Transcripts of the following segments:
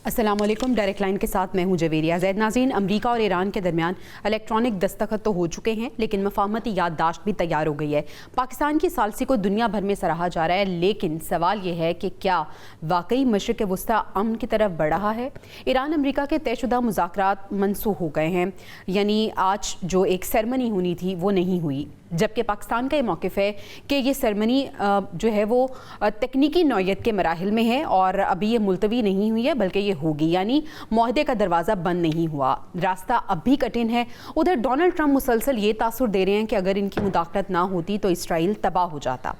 अस्सलाम वालेकुम। Direct line के साथ मैं हूं जवेरिया ज़ैद। नाज़रीन, अमरीका और ईरान के दरमियान इलेक्ट्रॉनिक दस्तखत तो हो चुके हैं, लेकिन मफाहमती याददाश्त भी तैयार हो गई है। पाकिस्तान की सालसी को दुनिया भर में सराहा जा रहा है, लेकिन सवाल ये है कि क्या वाकई मशरिक़ वस्ता अमन की तरफ बढ़ रहा है। ईरान अमरीका के तयशुदा मुज़ाकरात मनसूख हो गए हैं, यानी आज जो एक सेरेमनी होनी थी वो नहीं हुई, जबकि पाकिस्तान का ये मौक़िफ़ है कि ये सेरेमनी जो है वो तकनीकी नौयत के मराहिल में है और अभी ये मुलतवी नहीं हुई है बल्कि ये होगी, यानी मुआहदे का दरवाज़ा बंद नहीं हुआ, रास्ता अब भी कठिन है। उधर डोनाल्ड ट्रंप मुसलसल ये तासुर दे रहे हैं कि अगर इनकी मुदाखलत ना होती तो इसराइल तबाह हो जाता।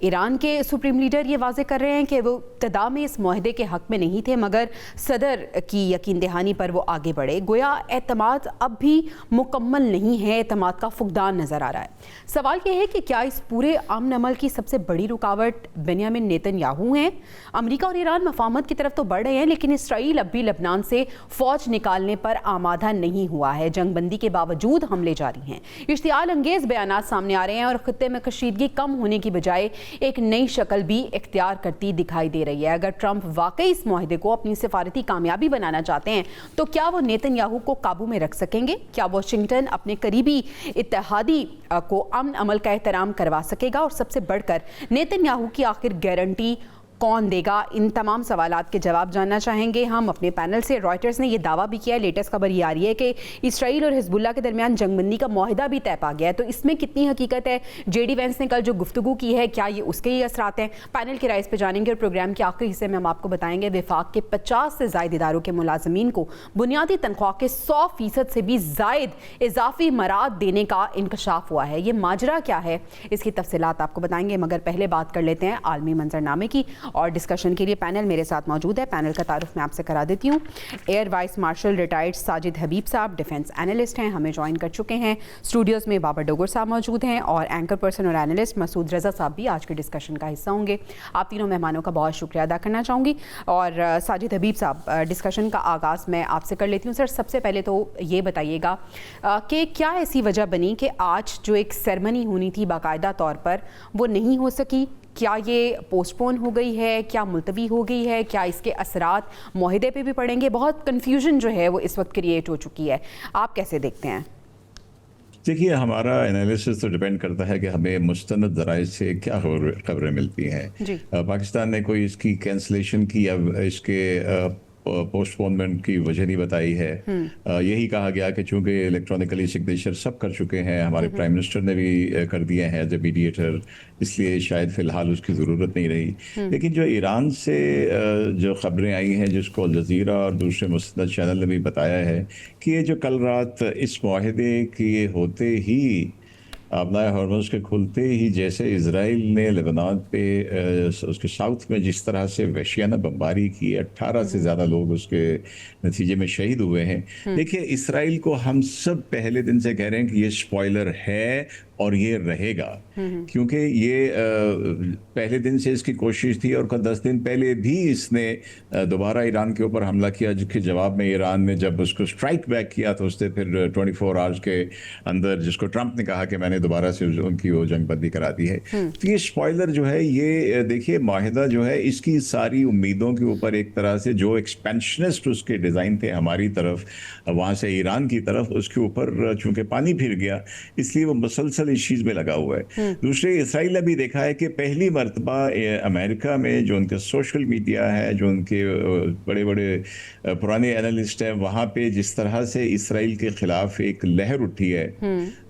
ईरान के सुप्रीम लीडर ये वाज़े कर रहे हैं कि वो इब्तिदा में इस मुआहदे के हक़ में नहीं थे, मगर सदर की यकीन दहानी पर वो आगे बढ़े। गोया एतमाद अब भी मुकम्मल नहीं है, एतमाद का फुकदान नज़र आ रहा है। सवाल यह है कि क्या इस पूरे अमन अमल की सबसे बड़ी रुकावट बेंयामिन नेतन्याहू हैं। अमरीका और ईरान मफाहमत की तरफ तो बढ़ रहे हैं, लेकिन इसराइल अब भी लबनान से फ़ौज निकालने पर आमादा नहीं हुआ है। जंगबंदी के बावजूद हमले जारी हैं, इश्तियाल अंगेज़ बयानात सामने आ रहे हैं और ख़ित्ते में कशीदगी कम होने की बजाय एक नई शक्ल भी इख्तियार करती दिखाई दे रही है। अगर ट्रंप वाकई इस मुआहदे को अपनी सिफारती कामयाबी बनाना चाहते हैं तो क्या वो नेतन्याहू को काबू में रख सकेंगे? क्या वाशिंगटन अपने करीबी इत्तेहादी को अमन अमल का एहतराम करवा सकेगा? और सबसे बढ़कर नेतन्याहू की आखिर गारंटी कौन देगा? इन तमाम सवालात के जवाब जानना चाहेंगे हम अपने पैनल से। रॉयटर्स ने यह दावा भी किया है, लेटेस्ट खबर ये आ रही है कि इसराइल और हिजबुल्लाह के दरमियान जंगबंदी का मुआहदा भी तय पा गया है, तो इसमें कितनी हकीकत है? जेडी वेंस ने कल जो गुफ्तगू की है, क्या ये उसके ही असरात हैं? पैनल की राय इस पर जानेंगे और प्रोग्राम के आखिरी हिस्से में हम आपको बताएंगे विफाक के 50 से ज़ायद इदारों के मुलाजमीन को बुनियादी तनख्वाह के 100% से भी ज़ायद इजाफी मराद देने का इंकशाफ हुआ है। ये माजरा क्या है, इसकी तफसीलात आपको बताएंगे, मगर पहले बात कर लेते हैं आलमी मंजरनामे की। और डिस्कशन के लिए पैनल मेरे साथ मौजूद है। पैनल का तारुफ मैं आपसे करा देती हूँ। Air vice marshal retired Sajid Habib साहब डिफेंस एनालिस्ट हैं, हमें ज्वाइन कर चुके हैं। स्टूडियोज़ में बाबर डोगर साहब मौजूद हैं और एंकर पर्सन और एनालिस्ट मसूद रज़ा साहब भी आज के डिस्कशन का हिस्सा होंगे। आप तीनों मेहमानों का बहुत शुक्रिया अदा करना चाहूँगी। और साजिद हबीब साहब, डिस्कशन का आगाज़ मैं आपसे कर लेती हूँ। सर, सबसे पहले तो ये बताइएगा कि क्या ऐसी वजह बनी कि आज जो एक सेरेमनी होनी थी बाकायदा तौर पर वो नहीं हो सकी? क्या ये पोस्टपोन हो गई है? क्या मुलतवी हो गई है? क्या इसके असरात मुआहदे पे भी पड़ेंगे? बहुत कन्फ्यूजन जो है वो इस वक्त क्रिएट हो चुकी है, आप कैसे देखते हैं? देखिए, हमारा एनालिसिस तो डिपेंड करता है कि हमें मुस्तनद ज़राए से क्या खबरें मिलती हैं। पाकिस्तान ने कोई इसकी कैंसलेशन की या इसके पोस्टपोनमेंट की वजह नहीं बताई है। यही कहा गया कि चूंकि इलेक्ट्रॉनिकली सिग्नेचर सब कर चुके हैं, हमारे प्राइम मिनिस्टर ने भी कर दिए हैं एज ए मीडिएटर, इसलिए शायद फ़िलहाल उसकी ज़रूरत नहीं रही। लेकिन जो ईरान से जो खबरें आई हैं, जिसको अल जज़ीरा और दूसरे मुस्तनद चैनल ने भी बताया है कि ये जो कल रात इस मुआहदे के होते ही अपना हॉर्मोज के खुलते ही जैसे इजराइल ने लेबनान पे उसके साउथ में जिस तरह से वहशियाना बमबारी की, 18 से ज़्यादा लोग उसके नतीजे में शहीद हुए हैं। देखिए, इजराइल को हम सब पहले दिन से कह रहे हैं कि ये स्पॉइलर है और ये रहेगा, क्योंकि ये पहले दिन से इसकी कोशिश थी और 10 दिन पहले भी इसने दोबारा ईरान के ऊपर हमला किया, जिसके जवाब में ईरान ने जब उसको स्ट्राइक बैक किया तो उसने फिर 24 आवर्स के अंदर, जिसको ट्रंप ने कहा कि मैंने दोबारा से उनकी वो जंगबंदी करा दी है। तो ये स्पॉइलर जो है, ये देखिए माहिदा जो है, इसकी सारी उम्मीदों के ऊपर एक तरह से जो एक्सपेंशनिस्ट उसके डिज़ाइन थे हमारी तरफ, वहाँ से ईरान की तरफ, उसके ऊपर चूँकि पानी फिर गया, इसलिए वो मुसलसल इस चीज़ में लगा हुआ है। दूसरे, इसराइल ने भी देखा है कि पहली मरतबा अमेरिका में जो उनका सोशल मीडिया है, जो उनके बड़े बड़े पुराने एनालिस्ट हैं, वहाँ पे जिस तरह से इसराइल के ख़िलाफ़ एक लहर उठी है,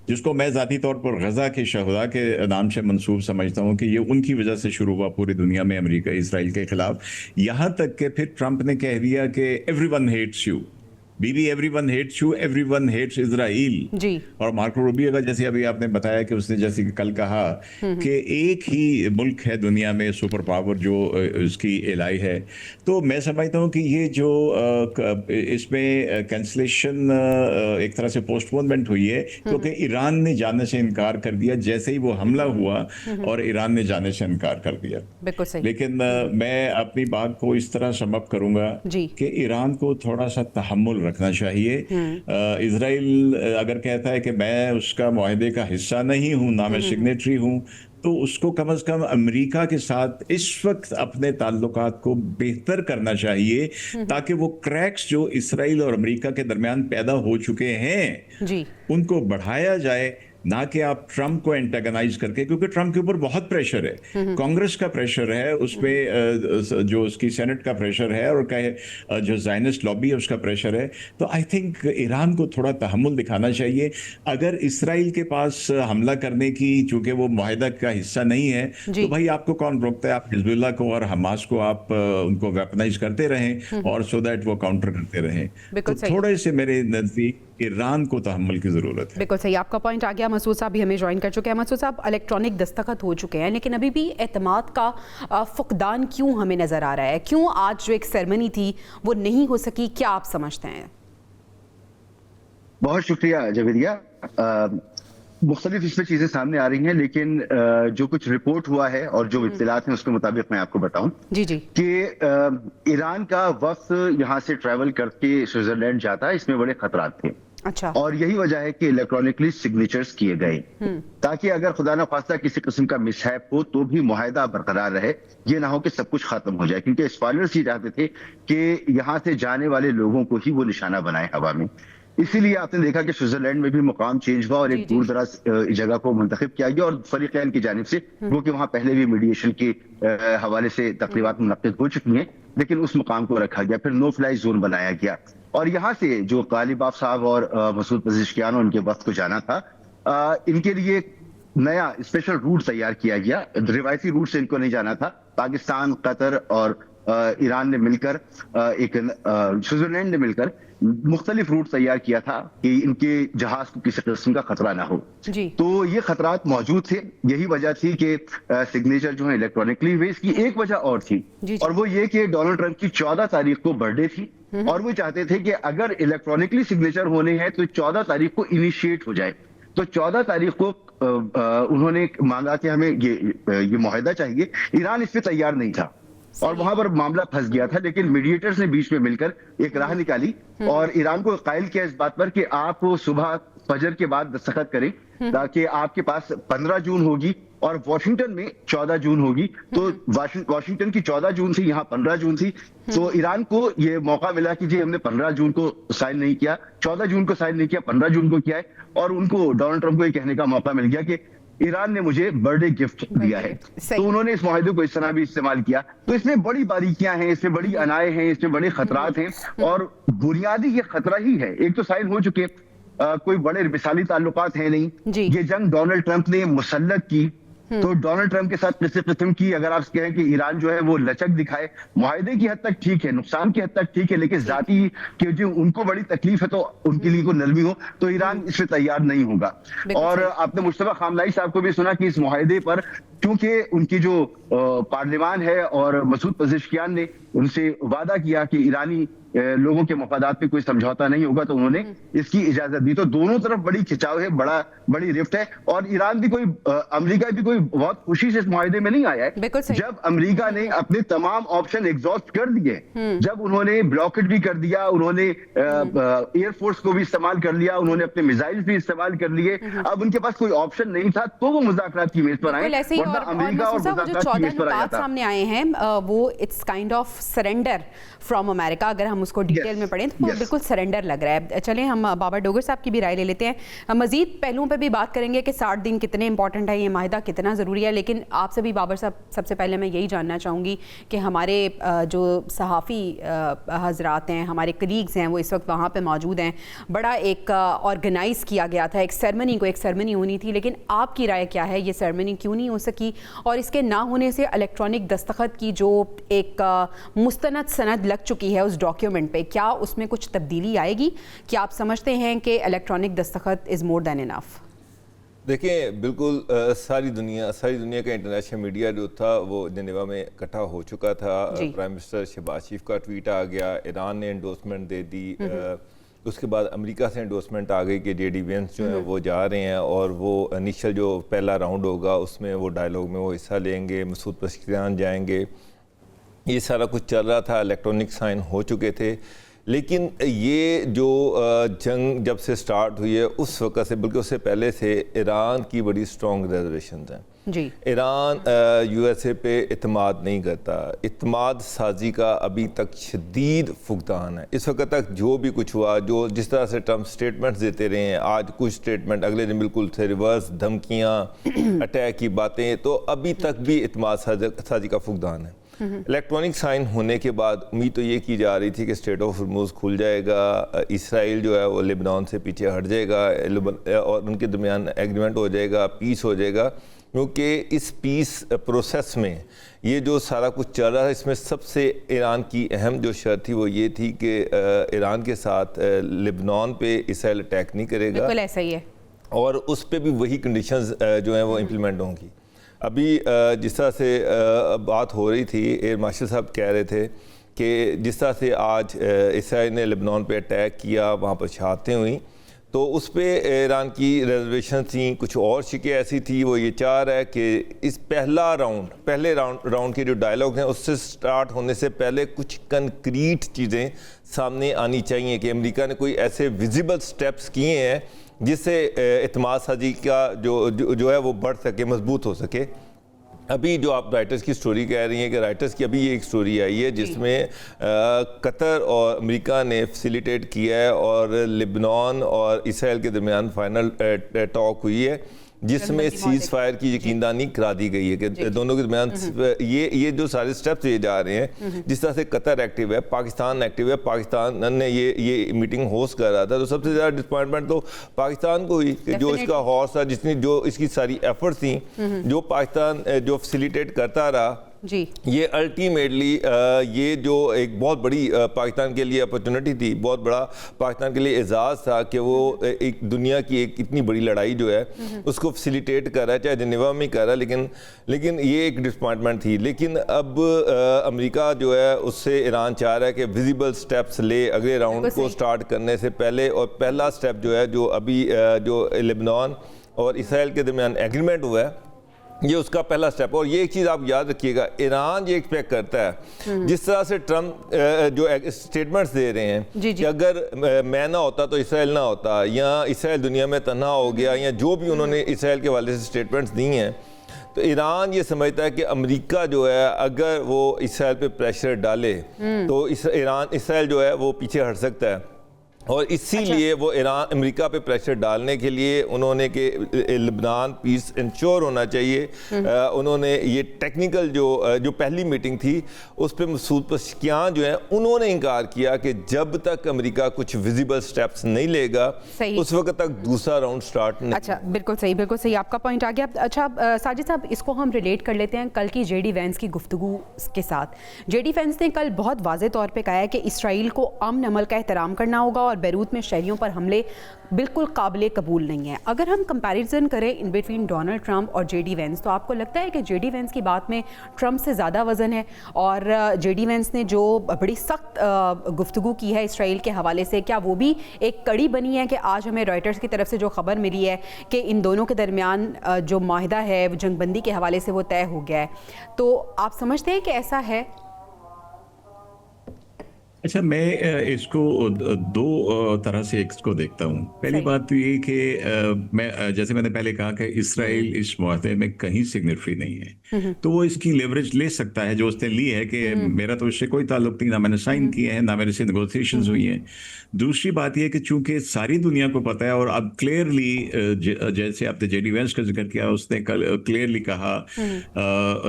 जिसको मैं ज़ाती तौर पर गज़ा के शहदा के नाम से मंसूब समझता हूँ कि ये उनकी वजह से शुरू हुआ पूरी दुनिया में अमेरिका इसराइल के ख़िलाफ़। यहाँ तक कि फिर ट्रंप ने कह दिया कि everyone hates you, Bibi everyone hates you, everyone hates Israel. जी। और मार्को रूबियो का, जैसे अभी आपने बताया कि उसने जैसे कि कल कहा कि एक ही मुल्क है दुनिया में सुपर पावर जो उसकी एलाई है, तो मैं समझता हूँ कि ये जो इसमें कैंसलेशन एक तरह से पोस्टपोनमेंट हुई है, क्योंकि ईरान ने जाने से इनकार कर दिया जैसे ही वो हमला हुआ, और ईरान ने जाने से इनकार कर दिया। बिल्कुल सही। लेकिन मैं अपनी बात को इस तरह समअप करूंगा कि ईरान को थोड़ा सा तहम्मुल रखना चाहिए। इजराइल अगर कहता है कि मैं उसका मुआहदे का हिस्सा नहीं हूँ, ना मैं सिग्नेटरी हूँ, तो उसको कम से कम अमेरिका के साथ इस वक्त अपने ताल्लुकात को बेहतर करना चाहिए, ताकि वो क्रैक्स जो इसराइल और अमेरिका के दरमियान पैदा हो चुके हैं जी उनको बढ़ाया जाए, ना कि आप ट्रंप को एंटागनाइज करके, क्योंकि ट्रंप के ऊपर बहुत प्रेशर है, कांग्रेस का प्रेशर है, उसमें जो उसकी सेनेट का प्रेशर है, और जो ज़ायनिस्ट लॉबी है उसका प्रेशर है। तो आई थिंक ईरान को थोड़ा तहम्मुल दिखाना चाहिए। अगर इसराइल के पास हमला करने की, चूंकि वो मुआहिदा का हिस्सा नहीं है, तो भाई आपको कौन रोकता है? आप हिजबुल्लाह को और हमास को आप उनको वेपनाइज करते रहें और सो दैट वो काउंटर करते रहें। तो थोड़े से मेरे नजदीक ईरान को तहम्मुल की जरूरत है। बिल्कुल सही, आपका पॉइंट आ गया। मसूद साहब भी हमें ज्वाइन कर चुके हैं। मसूद साहब, इलेक्ट्रॉनिक दस्तखत हो चुके हैं, लेकिन अभी भी एतमाद का फुकदान क्यों हमें नजर आ रहा है? क्यों आज जो एक सेरेमनी थी वो नहीं हो सकी? क्या आप समझते हैं? बहुत शुक्रिया जवेरिया। मुख्तलिफ इसमें चीजें सामने आ रही हैं, लेकिन जो कुछ रिपोर्ट हुआ है और जो इत्तलात हैं उसके मुताबिक मैं आपको बताऊं जी जी कि ईरान का वफ्द यहाँ से ट्रैवल करके स्विट्जरलैंड जाता है, इसमें बड़े खतरात थे। अच्छा। और यही वजह है कि इलेक्ट्रॉनिकली सिग्नेचर्स किए गए, ताकि अगर खुदा न खास्ता किसी किस्म का मिसहैप हो तो भी मुआहिदा बरकरार रहे, ये ना हो कि सब कुछ खत्म हो जाए। क्योंकि स्पॉयलर्स ये चाहते थे कि यहाँ से जाने वाले लोगों को ही वो निशाना बनाए हवा में। इसीलिए आपने देखा कि स्विट्जरलैंड में भी मुकाम चेंज हुआ और एक दूर दराज जगह को मुंतखब किया गया, और फरीकैन की जानिब से, वो कि वहां पहले भी मीडिएशन के हवाले से तकरीबात मुनक्किद हो चुकी हैं, लेकिन उस मुकाम को रखा गया। फिर नो फ्लाई जोन बनाया गया, और यहाँ से जो गालिबाफ साहब और मसूद पज़ेश्कियान उनके वक्त को जाना था, इनके लिए नया स्पेशल रूट तैयार किया गया। रिवायती रूट से इनको नहीं जाना था। पाकिस्तान, कतर और ईरान ने मिलकर, स्विट्जरलैंड ने मिलकर मुख्तलिफ रूट तैयार किया था कि इनके जहाज को किसी किस्म का खतरा ना हो। जी। तो ये खतरात मौजूद थे। यही वजह थी कि सिग्नेचर जो है इलेक्ट्रॉनिकली हुए। इसकी एक वजह और थी, और वो ये कि डोनाल्ड ट्रंप की 14 तारीख को बर्थडे थी, और वो चाहते थे कि अगर इलेक्ट्रॉनिकली सिग्नेचर होने हैं तो 14 तारीख को इनिशिएट हो जाए। तो 14 तारीख को उन्होंने मांगा कि हमें ये मुआहिदा चाहिए। ईरान इस पे तैयार नहीं था, और वहां पर मामला फंस गया था, लेकिन मीडिएटर्स ने बीच में मिलकर एक राह निकाली और ईरान को कायल किया इस बात पर कि आप सुबह फजर के बाद दस्तखत करें, ताकि आपके पास 15 जून होगी और वॉशिंगटन में 14 जून होगी। तो वॉशिंगटन की 14 जून थी, यहाँ 15 जून थी। तो ईरान को ये मौका मिला कि जी हमने 15 जून को साइन नहीं किया, 14 जून को साइन नहीं किया, 15 जून को किया है, और उनको डोनाल्ड ट्रंप को ये कहने का मौका मिल गया कि ईरान ने मुझे बर्थडे गिफ्ट दिया है। तो उन्होंने इस मुआहिदे को इस तरह भी इस्तेमाल किया। तो इसमें बड़ी बारीकियां हैं, इसमें बड़ी अनाए हैं, इसमें बड़े खतरात हैं, और बुनियादी ये खतरा ही है। एक तो साइन हो चुके, कोई बड़े मिसाली ताल्लुकात है नहीं। ये जंग डोनाल्ड ट्रंप ने मुसल्लत की, तो डोनाल्ड ट्रंप के साथ किसी किस्म की, अगर आप कहें कि ईरान जो है वो लचक दिखाए, मुआहिदे की हद तक ठीक है, नुकसान की हद तक ठीक है, लेकिन जाती कि जो उनको बड़ी तकलीफ है तो उनके लिए कोई नरमी हो, तो ईरान इससे तैयार नहीं होगा। और आपने मुश्तबा खामलाई साहब को भी सुना कि इस मुआहिदे पर, क्योंकि उनकी जो पार्लियामान है और मसूद पज़ेश्कियान ने उनसे वादा किया कि ईरानी लोगों के मफादात पे कोई समझौता नहीं होगा, तो उन्होंने इसकी इजाजत दी। तो दोनों तरफ बड़ी खिंचाव है, बड़ी रिफ्ट है, और ईरान भी कोई, अमेरिका भी कोई बहुत खुशी से इस मुआहिदे में नहीं आया है। जब अमेरिका ने अपने तमाम ऑप्शन एग्जॉस्ट कर दिए, जब उन्होंने ब्लॉकेट भी कर दिया, उन्होंने एयरफोर्स को भी इस्तेमाल कर लिया, उन्होंने अपने मिसाइल भी इस्तेमाल कर लिए, अब उनके पास कोई ऑप्शन नहीं था, तो वो मुज़ाकरात की मेज पर आए। अमेरिका और सामने आए हैं, वो it's kind of surrender from America. अगर हम उसको डिटेल में पढ़ें तो बिल्कुल सरेंडर लग रहा है। चलें हम बाबर डोगर साहब की भी राय ले लेते हैं। मजीद पहलुओं पे भी बात करेंगे कि 60 दिन कितने इंपॉर्टेंट है, ये माहिदा कितना ज़रूरी है, लेकिन आपसे भी बाबर साहब सबसे पहले मैं यही जानना चाहूँगी कि हमारे जो सहाफ़ी हजरात हैं, हमारे कलीग्स हैं, वो इस वक्त वहाँ पर मौजूद हैं। बड़ा एक ऑर्गेनाइज़ किया गया था एक सेरेमनी होनी थी, लेकिन आपकी राय क्या है, ये सेरेमनी क्यों नहीं हो सकी? और इसके ना होने से इलेक्ट्रॉनिक दस्तखत की जो एक मुस्तनद सनद लग चुकी है उस डॉक्यूमेंट पे, क्या उसमें कुछ तब्दीली आएगी? क्या आप समझते हैं कि इलेक्ट्रॉनिक दस्तखत इज़ मोर देन इनफ? देखिए, बिल्कुल सारी दुनिया का इंटरनेशनल मीडिया जो था वो जेनेवा में इकट्ठा हो चुका था। प्राइम मिनिस्टर शहबाज शरीफ का ट्वीट आ गया, ईरान ने एंडोर्समेंट दे दी, उसके बाद अमेरिका से एंडोर्समेंट आ गई कि JD Vance जो है वो जा रहे हैं, और वो इनिशियल जो पहला राउंड होगा उसमें वो डायलॉग में वो हिस्सा लेंगे, मसूद पज़ेश्कियान जाएंगे। ये सारा कुछ चल रहा था, इलेक्ट्रॉनिक साइन हो चुके थे, लेकिन ये जो जंग जब से स्टार्ट हुई है उस वक्त से, बल्कि उससे पहले से ईरान की बड़ी स्ट्रॉन्ग रिजर्वेशन हैं जी। ईरान यूएसए पे इत्माद नहीं करता, इत्माद साजी का अभी तक शदीद फुकदान है। इस वक्त तक जो भी कुछ हुआ, जो जिस तरह से ट्रम्प स्टेटमेंट्स देते रहे हैं, आज कुछ स्टेटमेंट, अगले दिन बिल्कुल से रिवर्स, धमकियाँ, अटैक की बातें, तो अभी तक भी इत्माद साजी का फुकदान है। इलेक्ट्रॉनिक साइन होने के बाद उम्मीद तो ये की जा रही थी कि स्ट्रेट ऑफ हॉर्मुज़ खुल जाएगा, इसराइल जो है वो लेबनान से पीछे हट जाएगा और उनके दरमियान एग्रीमेंट हो जाएगा, पीस हो जाएगा। क्योंकि इस पीस प्रोसेस में ये जो सारा कुछ चल रहा है, इसमें सबसे ईरान की अहम जो शर्त थी वो ये थी कि ईरान के साथ लेबनान पे इसराइल अटैक नहीं करेगा। बिल्कुल ऐसा ही है। और उस पे भी वही कंडीशंस जो हैं वो इम्प्लीमेंट होंगी। अभी जिस तरह से बात हो रही थी, एयर मार्शल साहब कह रहे थे कि जिस तरह से आज इसराइल ने लेबनान पे अटैक किया, वहाँ पर शहादतें हुई, तो उस पे ईरान की रिजर्वेशन थी, कुछ और शिकें ऐसी थी। वो ये चाह रहा है कि इस पहले राउंड के जो डायलॉग हैं उससे स्टार्ट होने से पहले कुछ कंक्रीट चीज़ें सामने आनी चाहिए कि अमेरिका ने कोई ऐसे विजिबल स्टेप्स किए हैं जिससे इत्माद साजी का जो है वो बढ़ सके, मजबूत हो सके। अभी जो आप राइटर्स की स्टोरी कह रही हैं कि राइटर्स की अभी ये एक स्टोरी आई है जिसमें कतर और अमेरिका ने फैसिलिटेट किया है और लेबनान और इसराइल के दरमियान फाइनल टॉक हुई है जिसमें सीज़ फायर की यकीनदानी करा दी गई है कि दोनों के दरमियान ये जो सारे स्टेप्स लिए जा रहे हैं, जिस तरह से कतर एक्टिव है, पाकिस्तान एक्टिव है, पाकिस्तान ने ये मीटिंग होस्ट कर रहा था, तो सबसे ज़्यादा डिसअपॉइंटमेंट तो पाकिस्तान को हुई कि जो इसका हौस था, जो इसकी सारी एफर्ट थी, जो पाकिस्तान जो फैसिलिटेट करता रहा जी, ये अल्टीमेटली ये जो एक बहुत बड़ी पाकिस्तान के लिए अपॉर्चुनिटी थी, बहुत बड़ा पाकिस्तान के लिए एजाज़ था कि वो एक दुनिया की एक इतनी बड़ी लड़ाई जो है उसको फैसिलिटेट कर रहा है, चाहे जिनेवा में कर रहा है, लेकिन ये एक डिसअपॉइंटमेंट थी। लेकिन अब अमेरिका जो है उससे ईरान चाह रहा है कि विजिबल स्टेप्स ले अगले राउंड को स्टार्ट करने से पहले, और पहला स्टेप जो है जो अभी जो लेबनान और इसराइल के दरमियान एग्रीमेंट हुआ है, ये उसका पहला स्टेप। और ये एक चीज़ आप याद रखिएगा, ईरान ये एक्सपेक्ट करता है जिस तरह से ट्रम्प जो स्टेटमेंट्स दे रहे हैं कि अगर मैं ना होता तो इसराइल ना होता, या इसराइल दुनिया में तन्हा हो गया, या जो भी उन्होंने इसराइल के हवाले से स्टेटमेंट्स दी हैं, तो ईरान ये समझता है कि अमेरिका जो है अगर वो इसराइल पे प्रेशर डाले तो इसराइल जो है वो पीछे हट सकता है। और इसीलिए वो अमेरिका पे प्रेशर डालने के लिए उन्होंने कि लेबनान पीस इंश्योर होना चाहिए, उन्होंने ये टेक्निकल जो पहली मीटिंग थी उस पर मसूद पशकियान जो है उन्होंने इनकार किया कि जब तक अमेरिका कुछ विजिबल स्टेप्स नहीं लेगा उस वक्त तक दूसरा राउंड स्टार्ट नहीं। अच्छा, बिल्कुल सही, आपका पॉइंट आ गया। अच्छा साजिद साहब, इसको हम रिलेट कर लेते हैं कल की जेडी वैंस की गुफ्तगू के साथ। जेडी वैंस ने कल बहुत वाज़ेह तौर पे कहा है कि इसराइल को अमन अमल का एहतराम करना होगा और बैरूत में शहरियों पर हमले बिल्कुल काबिल कबूल नहीं है। अगर हम कंपैरिजन करें इन बिटवीन डोनाल्ड ट्रंप और जेडी वैंस, तो आपको लगता है कि जेडी वैंस की बात में ट्रंप से ज़्यादा वजन है? और जेडी वैंस ने जो बड़ी सख्त गुफ्तगू की है इसराइल के हवाले से, क्या वो भी एक कड़ी बनी है कि आज हमें रॉयटर्स की तरफ से जो खबर मिली है कि इन दोनों के दरमियान जो माहिदा है जंगबंदी के हवाले से वो तय हो गया है, तो आप समझते हैं कि ऐसा है? अच्छा, मैं इसको दो तरह से इसको देखता हूँ। पहली बात तो ये कि मैं जैसे मैंने पहले कहा कि इसराइल इस मुआहदे में कहीं सिग्निफिकेंट नहीं है, तो वो इसकी लेवरेज ले सकता है जो उसने ली है कि मेरा तो इससे कोई ताल्लुक नहीं, ना मैंने साइन किए हैं, ना मेरे से नेगोशिएशंस हुई हैं। दूसरी बात यह कि चूंकि सारी दुनिया को पता है और अब क्लियरली, जैसे आपने जेडी वैंस का जिक्र किया, उसने कल क्लियरली कहा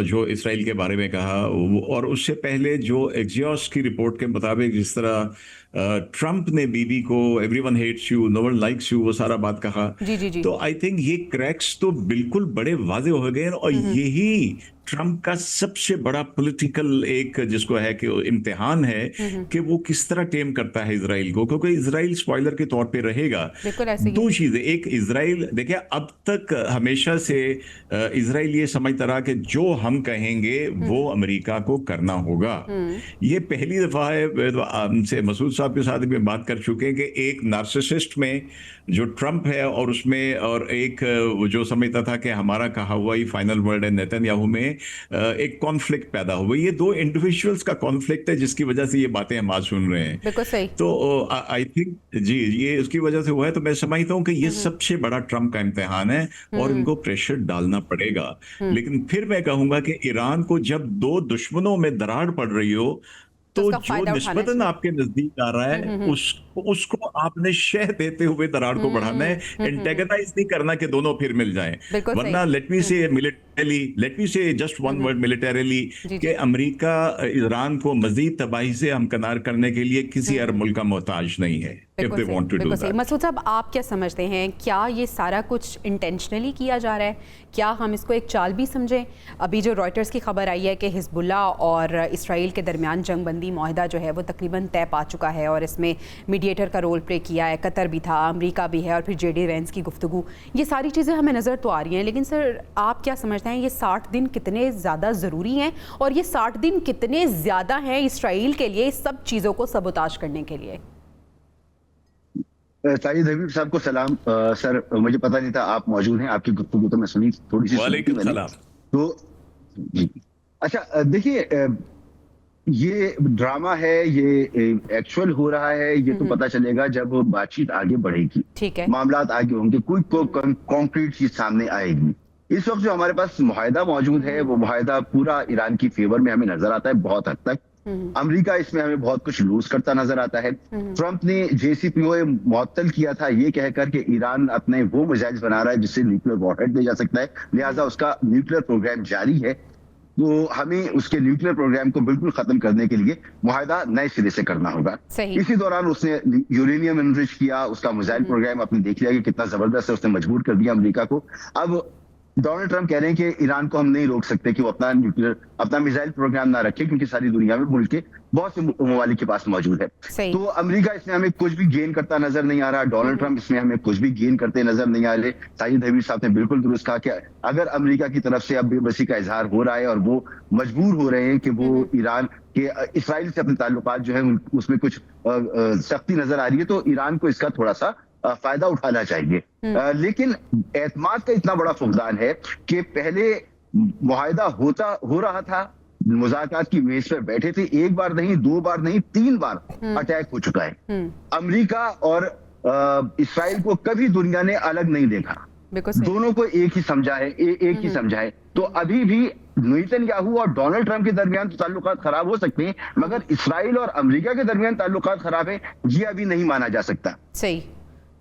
जो इसराइल के बारे में कहा, और उससे पहले जो एक्सियोस की रिपोर्ट के मुताबिक जिस तरह ट्रंप ने बीबी को everyone hates you, no one likes you, वो सारा बात कहा, जी। तो आई थिंक ये क्रैक्स तो बिल्कुल बड़े वाजे हो गए, और यही ट्रंप का सबसे बड़ा पॉलिटिकल एक जिसको है कि इम्तिहान है कि वो किस तरह टेम करता है इसराइल को, क्योंकि इसराइल स्पॉइलर के तौर पे रहेगा। दो चीजें, एक इसराइल देखिए अब तक हमेशा से इसराइल ये समझता रहा कि जो हम कहेंगे वो अमेरिका को करना होगा। ये पहली दफा है, हमसे मसूद साहब के साथ भी बात कर चुके हैं कि एक नार्सिसिस्ट में जो ट्रंप है और उसमें और एक जो समझता था कि हमारा कहा हुआ ही फाइनल वर्ड है नेतन्याहू में, एक कॉन्फ्लिक्ट पैदा हुआ। ये दो इंडिविजुअल्स का कॉन्फ्लिक्ट है जिसकी वजह से ये बातें हम आज सुन रहे हैं। बिल्कुल सही। तो आई थिंक जी ये उसकी वजह से हुआ है। तो मैं समझता हूँ कि ये सबसे बड़ा ट्रम्प का इम्तिहान है और इनको प्रेशर डालना पड़ेगा। लेकिन फिर मैं कहूंगा कि ईरान को जब दो दुश्मनों में दरार पड़ रही हो तो जो निस्बतन आपके नजदीक आ रहा है उसको आपने शह देते हुए दरार को बढ़ाना है, एंटेगनाइज नहीं करना कि दोनों फिर मिल जाएं। वरना लेट मी से जस्ट वन वर्ड मिलिटरीली कि अमेरिका ईरान को मजीद तबाही से हमकनार करने के लिए किसी अरब मुल्क का मोहताज नहीं है। मसूद साहब, आप क्या समझते हैं, क्या ये सारा कुछ इंटेंशनली किया जा रहा है? क्या हम इसको एक चाल भी समझें? अभी जो रॉयटर्स की खबर आई है कि हिजबुल्लाह और इसराइल के दरमियान जंगबंदी माहिदा जो है वो तकरीबन तय पा चुका है और इसमें मीडिएटर का रोल प्ले किया है, कतर भी था, अमेरिका भी है और फिर JD वैंस की गुफ्तगू, ये सारी चीज़ें हमें नज़र तो आ रही हैं। लेकिन सर आप क्या समझते हैं ये 60 दिन कितने ज़्यादा ज़रूरी हैं और ये 60 दिन कितने ज़्यादा हैं इसराइल के लिए इस सब चीज़ों को सबोताज करने के लिए? साजिद हबीब साहब को सलाम। सर मुझे पता नहीं था आप मौजूद हैं, आपकी गुफ्तगू तो मैं सुनी थोड़ी सी। वालेकुम सलाम। तो जी अच्छा, देखिए ये ड्रामा है, ये एक्चुअल हो रहा है, ये तो पता चलेगा जब बातचीत आगे बढ़ेगी, ठीक है, मामलात आगे होंगे, कोई कॉन्क्रीट चीज सामने आएगी। इस वक्त जो हमारे पास मुआहिदा मौजूद है वो मुआहिदा पूरा ईरान की फेवर में हमें नजर आता है बहुत हद तक। अमेरिका इसमें हमें बहुत कुछ लूज करता नजर आता है। ट्रंप ने JCPOA मुअत्तल किया था ये कहकर कि ईरान अपने वो मिसाइल्स बना रहा है जिससे न्यूक्लियर वॉरहेड ले जा सकता है, लिहाजा उसका न्यूक्लियर प्रोग्राम जारी है। तो हमें उसके न्यूक्लियर प्रोग्राम को बिल्कुल खत्म करने के लिए मुआहिदा नए सिरे से करना होगा। इसी दौरान उसने यूरेनियम एनरिच किया, उसका मिसाइल प्रोग्राम आपने देख लिया कि कितना जबरदस्त है, उसने मजबूर कर दिया अमेरिका को। अब डोनाल्ड ट्रंप कह रहे हैं कि ईरान को हम नहीं रोक सकते कि वो अपना मिसाइल प्रोग्राम ना रखे, क्योंकि सारी दुनिया में मुल्क के बहुत से ममालिक के पास मौजूद है। तो अमेरिका इसमें हमें कुछ भी गेन करता नजर नहीं आ रहा, डोनाल्ड ट्रंप इसमें हमें कुछ भी गेन करते नजर नहीं आ रहे। साजिद हबीब साहब ने बिल्कुल दुरुस्त कहा कि अगर अमेरिका की तरफ से अब बेबसी का इजहार हो रहा है और वो मजबूर हो रहे हैं कि वो ईरान के इसराइल से अपने ताल्लुकात जो है उसमें कुछ सख्ती नजर आ रही है, तो ईरान को इसका थोड़ा सा फायदा उठाना चाहिए। लेकिन एतमाद का इतना बड़ा फुकदान है कि पहले मुआहिदा हो रहा था, मुज़ाकरात की मेज पर बैठे थे, एक बार नहीं, दो बार नहीं, 3 बार अटैक हो चुका है। अमेरिका और इसराइल को कभी दुनिया ने अलग नहीं देखा, दोनों को एक ही समझा है, एक ही समझा है। तो अभी भी नेतन्याहू और डोनाल्ड ट्रंप के दरमियान तो ताल्लुकात खराब हो सकते हैं, मगर इसराइल और अमेरिका के दरमियान ताल्लुकात खराब है ये अभी नहीं माना जा सकता। सही।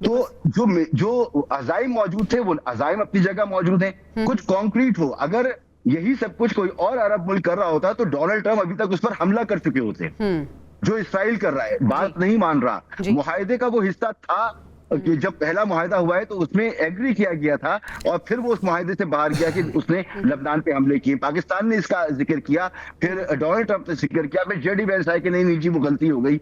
तो जो अज़ाइम मौजूद थे वो अज़ाइम अपनी जगह मौजूद हैं, कुछ कॉन्क्रीट हो। अगर यही सब कुछ कोई और अरब मुल्क कर रहा होता तो डोनाल्ड ट्रंप अभी तक उस पर हमला कर चुके होते। जो इसराइल कर रहा है, बात नहीं मान रहा, मुआहिदे का वो हिस्सा था कि जब पहला मुआहिदा हुआ है तो उसमें एग्री किया गया था और फिर वो उस मुआहिदे से बाहर गया कि उसने लबनान पे हमले किए। पाकिस्तान ने इसका जिक्र किया, फिर डोनाल्ड ट्रंप ने जिक्र किया, फिर JD वैंस आए कि नहीं जी वो गलती हो गई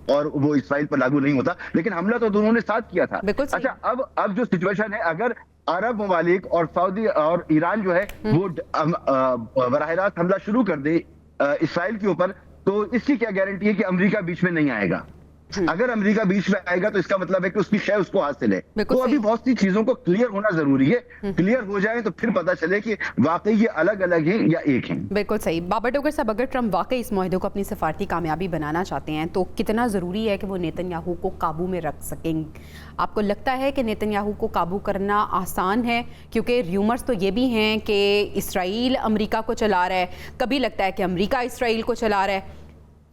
और वो इसराइल पर लागू नहीं होता, लेकिन हमला तो दोनों ने साथ किया था। अच्छा, अब जो सिचुएशन है, अगर अरब ममालिक और सऊदी और ईरान जो है वो बराह रास्त हमला शुरू कर दे इसराइल के ऊपर, तो इसकी क्या गारंटी है कि अमेरिका बीच में नहीं आएगा? अगर अमेरिका बीच में आएगा तो इसका मतलब है कि उसकी शय उसको हासिल है। तो अभी बहुत सी चीजों को क्लियर होना जरूरी है, क्लियर हो जाए तो फिर पता चले कि वाकई ये अलग अलग हैं या एक हैं। बिल्कुल सही। बाबर डोगर साहब, अगर ट्रंप वाकई इस मुआहिदे को अपनी सफारती कामयाबी बनाना चाहते हैं तो कितना ज़रूरी है कि वो नेतन्याहू को काबू में रख सकें? आपको लगता है कि नेतन्याहू को काबू करना आसान है? क्योंकि र्यूमर्स तो ये भी हैं कि इसराइल अमेरिका को चला रहा है, कभी लगता है कि अमेरिका इसराइल को चला रहा है,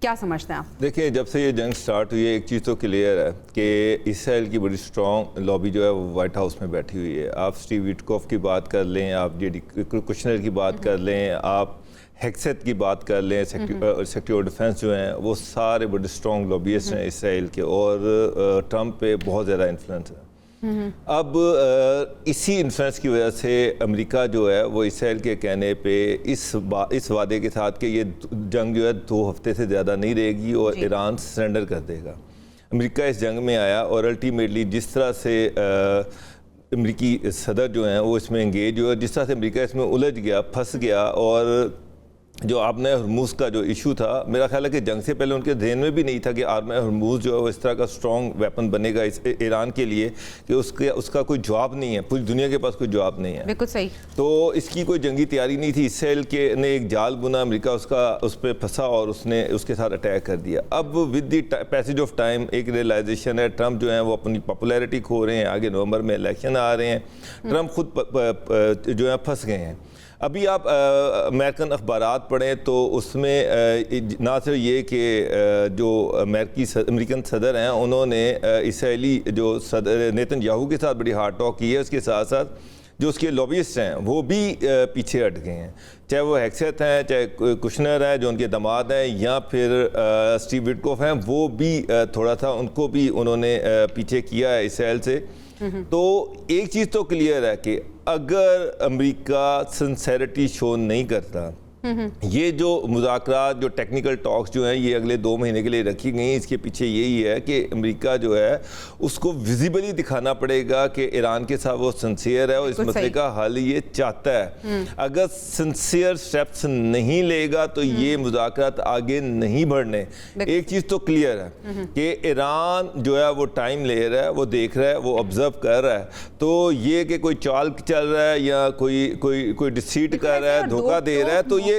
क्या समझते हैं आप? देखिए, जब से ये जंग स्टार्ट हुई है एक चीज़ तो क्लियर है कि इसराइल की बड़ी स्ट्रॉन्ग लॉबी जो है वो वाइट हाउस में बैठी हुई है। आप स्टीव विटकॉफ की बात कर लें, आप JD कुशनर की बात कर लें, आप हेक्सेट की बात कर लें, सेक्रेटरी ऑफ डिफेंस जो हैं वो सारे बड़े स्ट्रॉन्ग लॉबीस्ट हैं इसराइल के, और ट्रंप पे बहुत ज़्यादा इन्फ्लुएंस है। अब इसी इन्फ्लुएंस की वजह से अमेरिका जो है वो इसराइल के कहने पे इस वादे के साथ कि ये जंग जो है 2 हफ्ते से ज़्यादा नहीं रहेगी और ईरान सरेंडर कर देगा। अमेरिका इस जंग में आया और अल्टीमेटली जिस तरह से अमेरिकी सदर जो हैं वो इसमें एंगेज हुआ, जिस तरह से अमेरिका इसमें उलझ गया, फंस गया और जो आपने हरमुज़ का जो इशू था, मेरा ख्याल है कि जंग से पहले उनके ध्यान में भी नहीं था कि आर्म हरमुज़ जो है वो इस तरह का स्ट्रॉन्ग वेपन बनेगा इस ईरान के लिए कि उसका कोई जवाब नहीं है, पूरी दुनिया के पास कोई जवाब नहीं है। बिल्कुल सही। तो इसकी कोई जंगी तैयारी नहीं थी। इसराइल के ने एक जाल बुना, अमेरिका उस पर फंसा और उसने उसके साथ अटैक कर दिया। अब with the passage of time एक रियलाइजेशन है, ट्रंप जो है वो अपनी पॉपुलैरिटी खो रहे हैं, आगे नवंबर में इलेक्शन आ रहे हैं, ट्रंप खुद जो है फंस गए हैं। अभी आप अमेरिकन अखबारात पढ़ें तो उसमें ना सिर्फ ये कि जो अमेरिकन सदर हैं उन्होंने इसराइली जो सदर नेतन्याहू के साथ बड़ी हार्ड टॉक की है, उसके साथ साथ जो उसके लॉबिस्ट हैं वो भी पीछे हट गए हैं, चाहे वो हेक्सेथ हैं, चाहे कुशनर हैं जो उनके दामाद हैं, या फिर स्टीव विटकॉफ हैं, वो भी थोड़ा सा उनको भी उन्होंने पीछे किया है इसराइल से। तो एक चीज़ तो क्लियर है कि अगर अमेरिका सिंसेरिटी शो नहीं करता, ये जो मुज़ाकरात जो टेक्निकल टॉक्स जो हैं ये अगले 2 महीने के लिए रखी गई हैं, इसके पीछे यही है कि अमेरिका जो है उसको विजिबली दिखाना पड़ेगा कि ईरान के साथ वो सिंसियर है और इस मसले का हल ये चाहता है। अगर सिंसियर स्टेप्स नहीं लेगा तो ये मुज़ाकरात आगे नहीं बढ़ने। एक चीज़ तो क्लियर है कि ईरान जो है वो टाइम ले रहा है, वो देख रहा है, वो ऑब्जर्व कर रहा है। तो ये कि कोई चाल चल रहा है या कोई डिसीट कर रहा है, धोखा दे रहा है, तो ये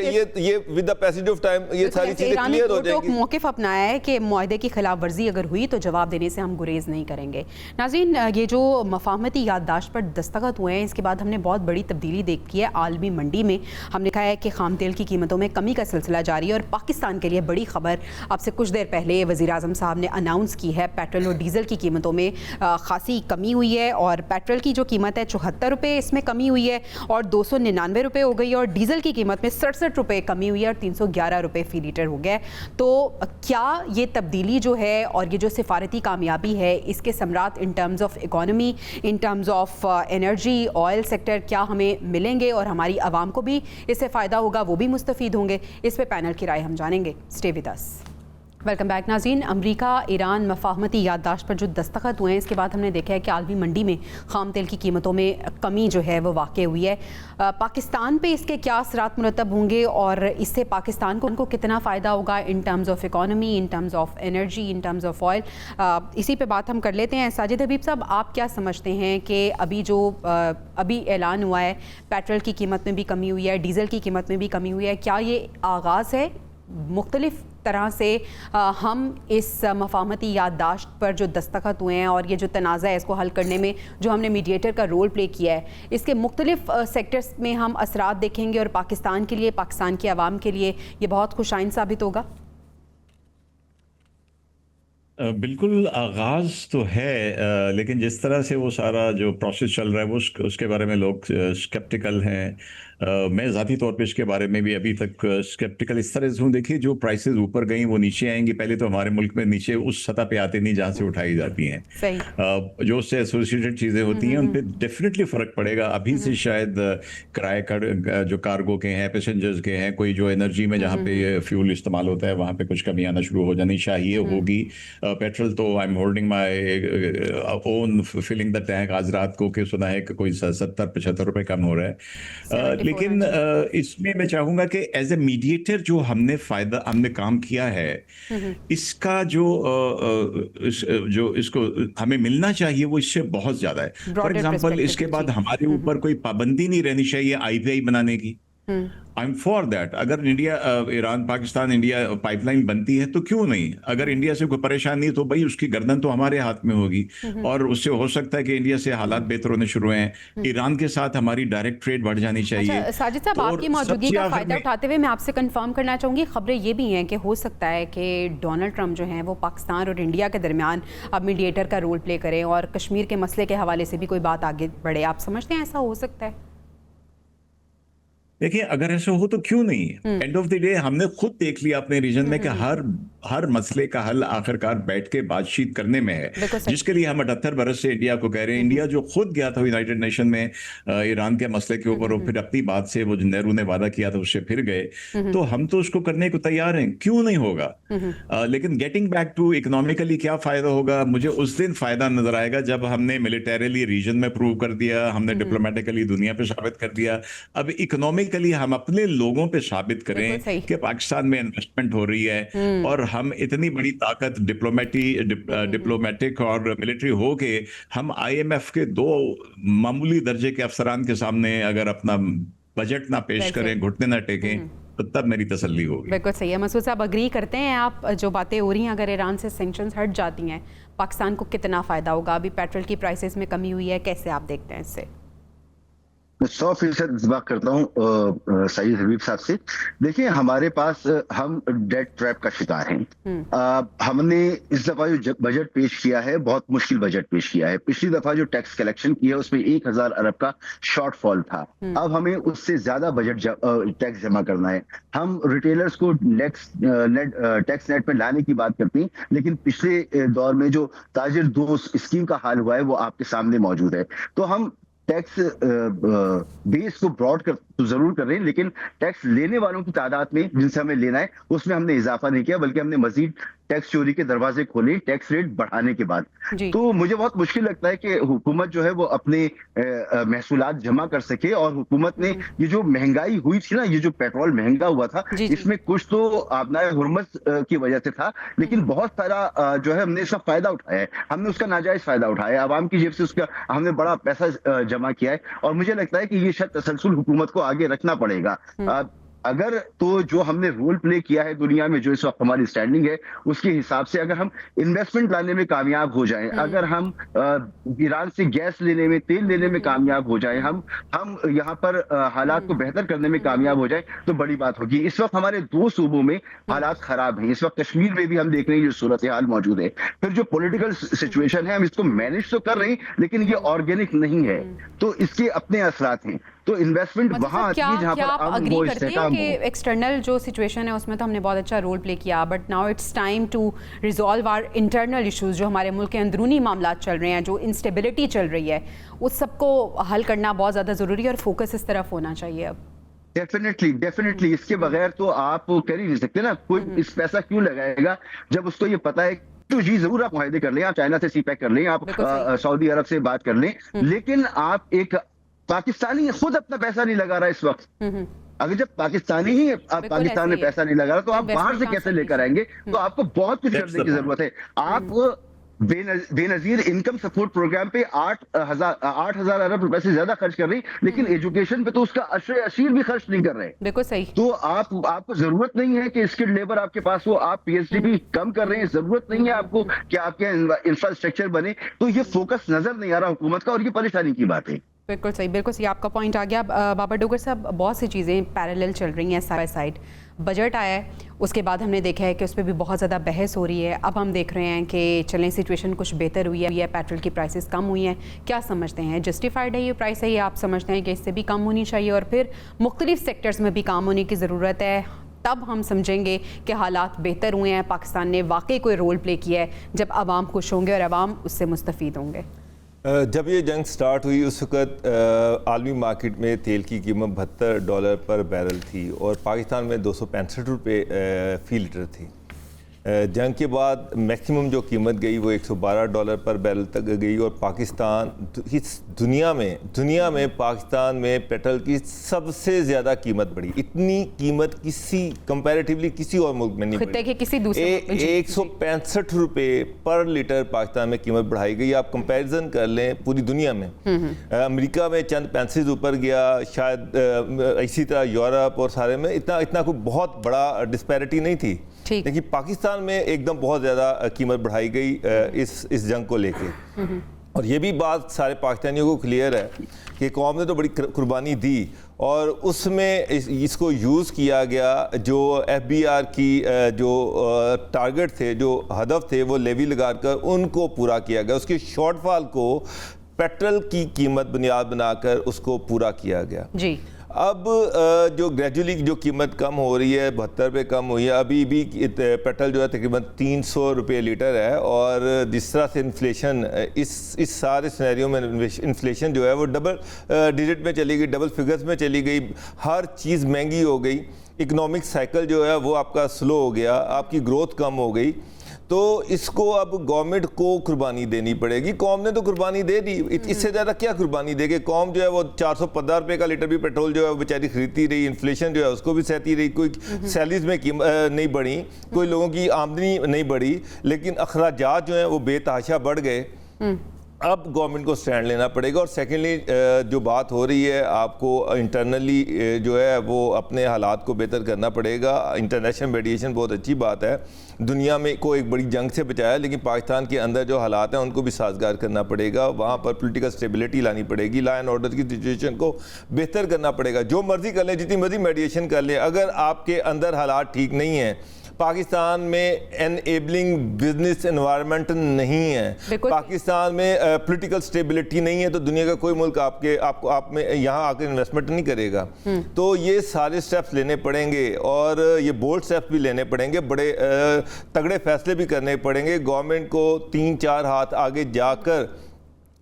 with the passage of time ये सारी चीजें क्लियर हो जाएंगी। मौक़िफ़ अपनाया है कि मुआहदे की खिलाफ वर्जी अगर हुई तो जवाब देने से हम गुरेज नहीं करेंगे। नाज़रीन, ये जो मफाहमती याददाश्त पर दस्तखत हुए हैं, इसके बाद हमने बहुत बड़ी तब्दीली देखी है आलमी मंडी में। हमने देखा है कि खाम तेल की कीमतों में कमी का सिलसिला जारी है और पाकिस्तान के लिए बड़ी खबर अब से कुछ देर पहले वज़ीर आज़म साहब ने अनाउंस की है, पेट्रोल और डीज़ल की कीमतों में खासी कमी हुई है और पेट्रोल की जो कीमत है 74 रुपये इसमें कमी हुई है और 299 रुपये हो गई, और डीज़ल की कीमत में 67 रुपये कमी हुई है और 311 रुपये फ़ी लीटर हो गया। तो क्या ये तब्दीली जो है और ये जो सिफारती कामयाबी है इसके समरात in terms of economy, in terms of energy, oil sector क्या हमें मिलेंगे और हमारी आवाम को भी इससे फ़ायदा होगा, वो भी मुस्तफ़ीद होंगे? इस पे पैनल की राय हम जानेंगे। Stay with us. Welcome back नाज़रीन। अमेरिका ईरान मफाहमती याददाश्त पर जो दस्तखत हुए हैं इसके बाद हमने देखा है कि आलमी मंडी में खाम तेल की कीमतों में कमी जो है वो वाक़ हुई है। पाकिस्तान पे इसके क्या असरात मुरतब होंगे और इससे पाकिस्तान को उनको कितना फ़ायदा होगा इन terms of economy, in terms of energy, in terms of oil? इसी पे बात हम कर लेते हैं। साजिद हबीब साहब, आप क्या समझते हैं कि अभी ऐलान हुआ है पेट्रोल की कीमत में भी कमी हुई है, डीज़ल की कीमत में भी कमी हुई है, क्या ये आगाज़ है मुख्तलिफ तरह से हम इस मफाहमती याददाश्त पर जो दस्तखत हुए हैं और ये जो तनाज़ा है इसको हल करने में जो हमने मीडिएटर का रोल प्ले किया है, इसके मुख्तलिफ सेक्टर्स में हम असरात देखेंगे और पाकिस्तान के लिए, पाकिस्तान की आवाम के लिए ये बहुत खुशाइन साबित होगा? बिल्कुल आगाज़ तो है, लेकिन जिस तरह से वो सारा जो प्रोसेस चल रहा है वो उसके बारे में लोग स्केप्टिकल हैं। मैं ज़ाती तौर पे इसके बारे में भी अभी तक स्केप्टिकल इस तरह से हूँ। देखिए, जो प्राइसेस ऊपर गई वो नीचे आएंगी। पहले तो हमारे मुल्क में नीचे उस सतह पे आते नहीं जहाँ से उठाई जाती हैं। जो उससे एसोसिएटेड चीज़ें होती हैं उन पर डेफिनेटली फ़र्क पड़ेगा। अभी से शायद किराए का जो कार्गो के हैं, पैसेंजर्स के हैं, कोई जो एनर्जी में जहाँ पे फ्यूल इस्तेमाल होता है वहाँ पे कुछ कमी आना शुरू हो जानी चाहिए, होगी। पेट्रोल तो I am holding my own filling the tank. आज रात को के सुना है कि कोई 70-75 रुपये कम हो रहा है। लेकिन इसमें मैं चाहूंगा कि एज ए मीडिएटर जो हमने काम किया है, इसका जो इसको हमें मिलना चाहिए वो इससे बहुत ज्यादा है। फॉर एग्जांपल, इसके बाद हमारे ऊपर कोई पाबंदी नहीं रहनी चाहिए IPI बनाने की। I am for that. अगर India, Iran, Pakistan, India pipeline बनती है तो क्यों नहीं? अगर इंडिया से कोई परेशानी है तो भाई उसकी गर्दन तो हमारे हाथ में होगी और उससे हो सकता है कि इंडिया से हालात बेहतर होने शुरू हैं। ईरान के साथ हमारी डायरेक्ट ट्रेड बढ़ जानी चाहिए। अच्छा, साजिद साहब, आपकी मौजूदगी का फायदा उठाते हुए मैं आपसे कंफर्म करना चाहूंगी, खबरें ये भी हैं कि हो सकता है कि डोनाल्ड ट्रंप जो हैं वो पाकिस्तान और इंडिया के दरमियान अब मीडिएटर का रोल प्ले करें और कश्मीर के मसले के हवाले से भी कोई बात आगे बढ़े। आप समझते हैं ऐसा हो सकता है? देखिए, अगर ऐसा हो तो क्यों नहीं? एंड ऑफ द डे हमने खुद देख लिया अपने रीजन में कि हर हर मसले का हल आखिरकार बैठ के बातचीत करने में है, जिसके लिए हम 78 बरस से इंडिया को कह रहे हैं। इंडिया जो खुद गया था यूनाइटेड नेशन में ईरान के मसले के ऊपर, और फिर अपनी बात से वो नेहरू ने वादा किया था उससे फिर गए, तो हम तो उसको करने को तैयार हैं, क्यों नहीं होगा। लेकिन गेटिंग बैक टू इकोनॉमिकली क्या फायदा होगा, मुझे उस दिन फायदा नजर आएगा जब हमने मिलिटरीली रीजन में प्रूव कर दिया, हमने डिप्लोमेटिकली दुनिया पे साबित कर दिया। अब इकोनॉमिकली हम अपने लोगों पे साबित करें कि पाकिस्तान में इन्वेस्टमेंट हो रही है, और हम इतनी बड़ी ताकत डिप्लोमेटिक और मिलिट्री हो के हम IMF के 2 मामूली दर्जे के अफसरान के सामने अगर अपना बजट ना पेश करें, घुटने ना टेकें, तो तब मेरी तसल्ली होगी। बिल्कुल सही है। मसूद साहब, अग्री करते हैं आप जो बातें हो रही हैं, अगर ईरान से सैंक्शंस हट जाती हैं पाकिस्तान को कितना फायदा होगा? अभी पेट्रोल की प्राइसेस में कमी हुई है, कैसे आप देखते हैं इससे? मैं 100% इस बात करता हूँ सईद हबीब साहब से। देखिए, हमारे पास हम डेट ट्रैप का शिकार हैं। हमने इस दफा जो बजट पेश किया है, बहुत मुश्किल बजट पेश किया है। पिछली दफा जो टैक्स कलेक्शन किया है उसमें 1000 अरब का शॉर्टफॉल था। अब हमें उससे ज्यादा बजट टैक्स जमा करना है। हम रिटेलर्स को टैक्स नेट में लाने की बात करते हैं, लेकिन पिछले दौर में जो ताजिर दोस्त स्कीम का हाल हुआ है वो आपके सामने मौजूद है। तो हम टैक्स बेस को ब्रॉड तो जरूर कर रहे हैं, लेकिन टैक्स लेने वालों की तादाद में जिनसे हमें लेना है उसमें हमने इजाफा नहीं किया, बल्कि हमने मजीद टैक्स चोरी के दरवाजे खोले टैक्स रेट बढ़ाने के बाद। तो मुझे बहुत मुश्किल लगता है कि हुकूमत जो है वो अपने महसूलात जमा कर सके। और हुकूमत ने ये जो महंगाई हुई थी ना, ये जो पेट्रोल महंगा हुआ था, इसमें कुछ तो आबनाए हुर्मत की वजह से था, लेकिन बहुत सारा जो है हमने इसका फायदा उठाया है। हमने उसका नाजायज फायदा उठाया है, आवाम की जेब से उसका हमने बड़ा पैसा जमा किया है। और मुझे लगता है कि ये शायद तसलसल हुकूमत को आगे रखना पड़ेगा। अगर तो जो हमने रोल प्ले किया है दुनिया में, जो इस वक्त हमारी स्टैंडिंग है, उसके हिसाब से अगर हम इन्वेस्टमेंट लाने में कामयाब हो जाएं, अगर हम ईरान से गैस लेने में, तेल लेने में कामयाब हो जाएं, हम यहाँ पर हालात को बेहतर करने में कामयाब हो जाएं, तो बड़ी बात होगी। इस वक्त हमारे 2 सूबों में हालात खराब हैं। इस वक्त कश्मीर में भी हम देख रहे हैं जो सूरत हाल मौजूद है। फिर जो पॉलिटिकल सिचुएशन है, हम इसको मैनेज तो कर रहे हैं, लेकिन ये ऑर्गेनिक नहीं है, तो इसके अपने असरात हैं। तो इन्वेस्टमेंट वहां आती है जहां पर आप अग्री करते हैं कि एक्सटर्नल जो सिचुएशन है उसमें तो हमने बहुत अच्छा रोल प्ले किया, but now it's time to resolve our internal issues, जो हमारे मुल्क के अंदरूनी मामला चल रहे हैं, जो इंस्टेबिलिटी चल रही है, उस सबको हल करना बहुत ज़्यादा ज़रूरी है और फोकस इस तरफ होना चाहिए अब। डेफिनेटली इसके बगैर तो आप कर ही नहीं सकते ना। कोई इस पैसा क्यों लगाएगा जब उसको ये पता है। तो जी जरूर आप मुआहदे कर लें, आप चाइना से सीपैक कर लें, आप सऊदी अरब से बात कर लें, लेकिन आप एक पाकिस्तानी खुद अपना पैसा नहीं लगा रहा इस वक्त। अगर जब पाकिस्तानी ही पाकिस्तान में पैसा नहीं लगा रहा, तो आप बाहर से कैसे लेकर आएंगे? तो आपको बहुत कुछ करने की जरूरत है। आप बेनजीर इनकम सपोर्ट प्रोग्राम पे 8,000 अरब रुपए से ज्यादा खर्च कर रही, लेकिन एजुकेशन पे तो उसका अशीर भी खर्च नहीं कर रहे। बिल्कुल सही। तो आपको जरूरत नहीं है कि स्किल्ड लेबर आपके पास हो, आप PhD भी कम कर रहे हैं, जरूरत नहीं है आपको कि आपके इंफ्रास्ट्रक्चर बने। तो ये फोकस नजर नहीं आ रहा हुकूमत का, और ये परेशानी की बात है। बिल्कुल सही, बिल्कुल सही, आपका पॉइंट आ गया। बाबर डोगर साहब, बहुत सी चीज़ें पैरेलल चल रही हैं साइड बाय साइड। बजट आया है, उसके बाद हमने देखा है कि उस पर भी बहुत ज़्यादा बहस हो रही है। अब हम देख रहे हैं कि चलें सिचुएशन कुछ बेहतर हुई है, पेट्रोल की प्राइसेस कम हुई हैं। क्या समझते हैं, जस्टिफाइड है ये प्राइस है, या आप समझते हैं कि इससे भी कम होनी चाहिए और फिर मुख्तलिफ सेक्टर्स में भी काम होने की ज़रूरत है? तब हम समझेंगे कि हालात बेहतर हुए हैं, पाकिस्तान ने वाकई कोई रोल प्ले किया है, जब आवाम खुश होंगे और आवाम उससे मुस्तफ़ीद होंगे। जब ये जंग स्टार्ट हुई उस वक्त आलमी मार्केट में तेल की कीमत $72 पर बैरल थी और पाकिस्तान में 265 रुपये फ़ी लीटर थी। जंग के बाद मैक्सिमम जो कीमत गई वो $112 पर बैरल तक गई और पाकिस्तान इस दुनिया में पाकिस्तान में पेट्रोल की सबसे ज़्यादा कीमत बढ़ी। इतनी कीमत कंपैरेटिवली किसी और मुल्क में नहीं बढ़ी। किसी दूसरे 165 रुपये पर लीटर पाकिस्तान में कीमत बढ़ाई गई। आप कंपैरिजन कर लें पूरी दुनिया में, अमेरिका में चंद पेंसेस ऊपर गया, शायद इसी तरह यूरोप और सारे में इतना कोई बहुत बड़ा डिस्पैरिटी नहीं थी, लेकिन पाकिस्तान में एकदम बहुत ज़्यादा कीमत बढ़ाई गई इस जंग को लेके। और ये भी बात सारे पाकिस्तानियों को क्लियर है कि कौम ने तो बड़ी कुर्बानी दी और उसमें इसको यूज़ किया गया। जो FBR की जो टारगेट थे, जो हदफ थे, वो लेवी लगाकर उनको पूरा किया गया। उसके शॉर्टफॉल को पेट्रोल की कीमत बुनियाद बनाकर उसको पूरा किया गया। जी। अब जो ग्रेजुअली जो कीमत कम हो रही है, 72 रुपये कम हुई है, अभी भी पेट्रोल जो है तकरीबन 300 रुपये लीटर है। और जिस तरह से इन्फ्लेशन इस सारे सिनेरियो में इन्फ्लेशन जो है वो डबल डिजिट में चली गई, डबल फिगर्स में चली गई, हर चीज़ महंगी हो गई, इकोनॉमिक साइकिल जो है वो आपका स्लो हो गया, आपकी ग्रोथ कम हो गई। तो इसको अब गवर्नमेंट को कुर्बानी देनी पड़ेगी। कौम ने तो कुर्बानी दे दी, इससे ज़्यादा क्या कुर्बानी देगी? कौम जो है वो 415 रुपये का लीटर भी पेट्रोल जो है वो बेचारी खरीदती रही, इन्फ्लेशन जो है उसको भी सहती रही, कोई सैलरीज में नहीं बढ़ी, कोई लोगों की आमदनी नहीं बढ़ी, लेकिन अखराजात जो हैं वो बेतहाशा बढ़ गए। अब गवर्नमेंट को स्टैंड लेना पड़ेगा। और सेकेंडली जो बात हो रही है, आपको इंटरनली जो है वो अपने हालात को बेहतर करना पड़ेगा। इंटरनेशनल मीडिएशन बहुत अच्छी बात है, दुनिया में को एक बड़ी जंग से बचाया, लेकिन पाकिस्तान के अंदर जो हालात हैं उनको भी साजगार करना पड़ेगा। वहाँ पर पॉलिटिकल स्टेबिलिटी लानी पड़ेगी, लॉ एंड ऑर्डर की सिचुएशन को बेहतर करना पड़ेगा। जो मर्जी कर लें, जितनी मर्जी मीडिएशन कर लें, अगर आपके अंदर हालात ठीक नहीं हैं, पाकिस्तान में एनेबलिंग बिजनेस एनवायरनमेंट नहीं है, पाकिस्तान में पॉलिटिकल स्टेबिलिटी नहीं है, तो दुनिया का कोई मुल्क आप में यहाँ आकर इन्वेस्टमेंट नहीं करेगा। तो ये सारे स्टेप्स लेने पड़ेंगे और ये बोल्ड स्टेप्स भी लेने पड़ेंगे, बड़े तगड़े फैसले भी करने पड़ेंगे। गवर्नमेंट को 3-4 हाथ आगे जाकर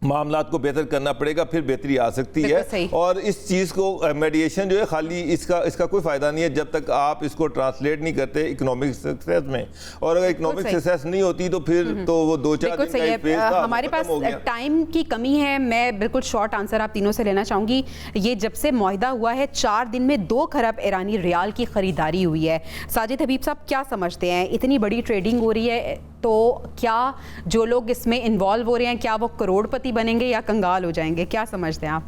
मामलात को बेहतर करना पड़ेगा, फिर बेहतरी आ सकती है। और इस चीज़ को मीडिएशन जो है खाली इसका कोई फ़ायदा नहीं है जब तक आप इसको ट्रांसलेट नहीं करते इकोनॉमिक सक्सेस में। और अगर इकोनॉमिक सक्सेस नहीं होती तो फिर तो वो 2-4 दिन का हमारे पास टाइम की कमी है। मैं बिल्कुल शॉर्ट आंसर आप तीनों से लेना चाहूँगी। ये जब से मुआहिदा हुआ है 4 दिन में 2 खरब ईरानी रियाल की ख़रीदारी हुई है। साजिद हबीब साहब क्या समझते हैं, इतनी बड़ी ट्रेडिंग हो रही है तो क्या जो लोग इसमें इन्वॉल्व हो रहे हैं क्या वो करोड़पति बनेंगे या कंगाल हो जाएंगे? क्या समझते हैं आप?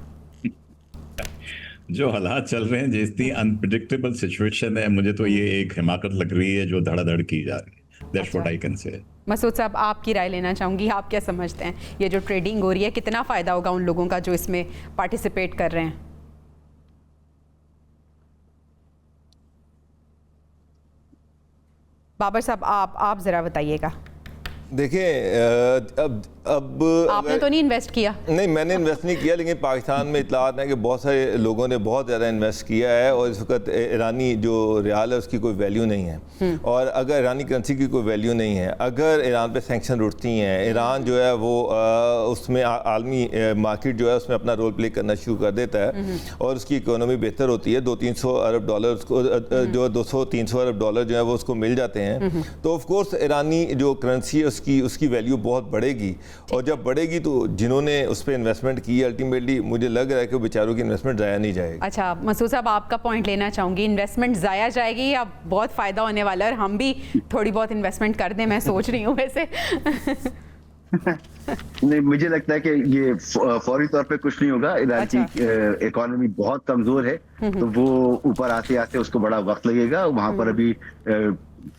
जो हालात चल रहे हैं, जितनी अनप्रेडिक्टेबल सिचुएशन है, मुझे तो ये एक हिमाकत लग रही है जो धड़ाधड़ की जा रही है। That's what I can say. Masood साहब, आपकी राय लेना चाहूँगी। आप क्या समझते हैं, ये जो ट्रेडिंग हो रही है कितना फ़ायदा होगा उन लोगों का जो इसमें पार्टिसिपेट कर रहे हैं? बाबर साहब, आप ज़रा बताइएगा। देखिए अब आपने तो नहीं इन्वेस्ट किया? नहीं, मैंने इन्वेस्ट नहीं किया, लेकिन पाकिस्तान में इतलात है कि बहुत सारे लोगों ने बहुत ज़्यादा इन्वेस्ट किया है और इस वक्त ईरानी जो रियाल है उसकी कोई वैल्यू नहीं है। और अगर ईरानी करेंसी की कोई वैल्यू नहीं है, अगर ईरान पे सैंक्शन उठती हैं, ईरान जो है वो उसमें आलमी मार्केट जो है उसमें अपना रोल प्ले करना शुरू कर देता है और उसकी इकोनॉमी बेहतर होती है, 200-300 अरब डॉलर उसको जो 200-300 अरब डॉलर जो है वो उसको मिल जाते हैं, तो ऑफकोर्स ईरानी जो करेंसी है उसकी वैल्यू बहुत बढ़ेगी। और जब बढ़ेगी तो जिन्होंने उस पर इन्वेस्टमेंट की अल्टीमेटली मुझे लग रहा है कि बेचारों की इन्वेस्टमेंट ज़ाया नहीं जाएगी। अच्छा मसूद साहब, आपका पॉइंट लेना चाहूँगी, इन्वेस्टमेंट ज़ाया जाएगी या बहुत फ़ायदा होने वाला है और हम भी थोड़ी बहुत इन्वेस्टमेंट कर दें? मैं सोच रही हूँ वैसे। नहीं, मुझे लगता है कि ये फौरी तौर पे कुछ नहीं होगा। ईरान की इकोनॉमी बहुत कमज़ोर है, तो वो ऊपर आते आते उसको बड़ा वक्त लगेगा। वहाँ पर अभी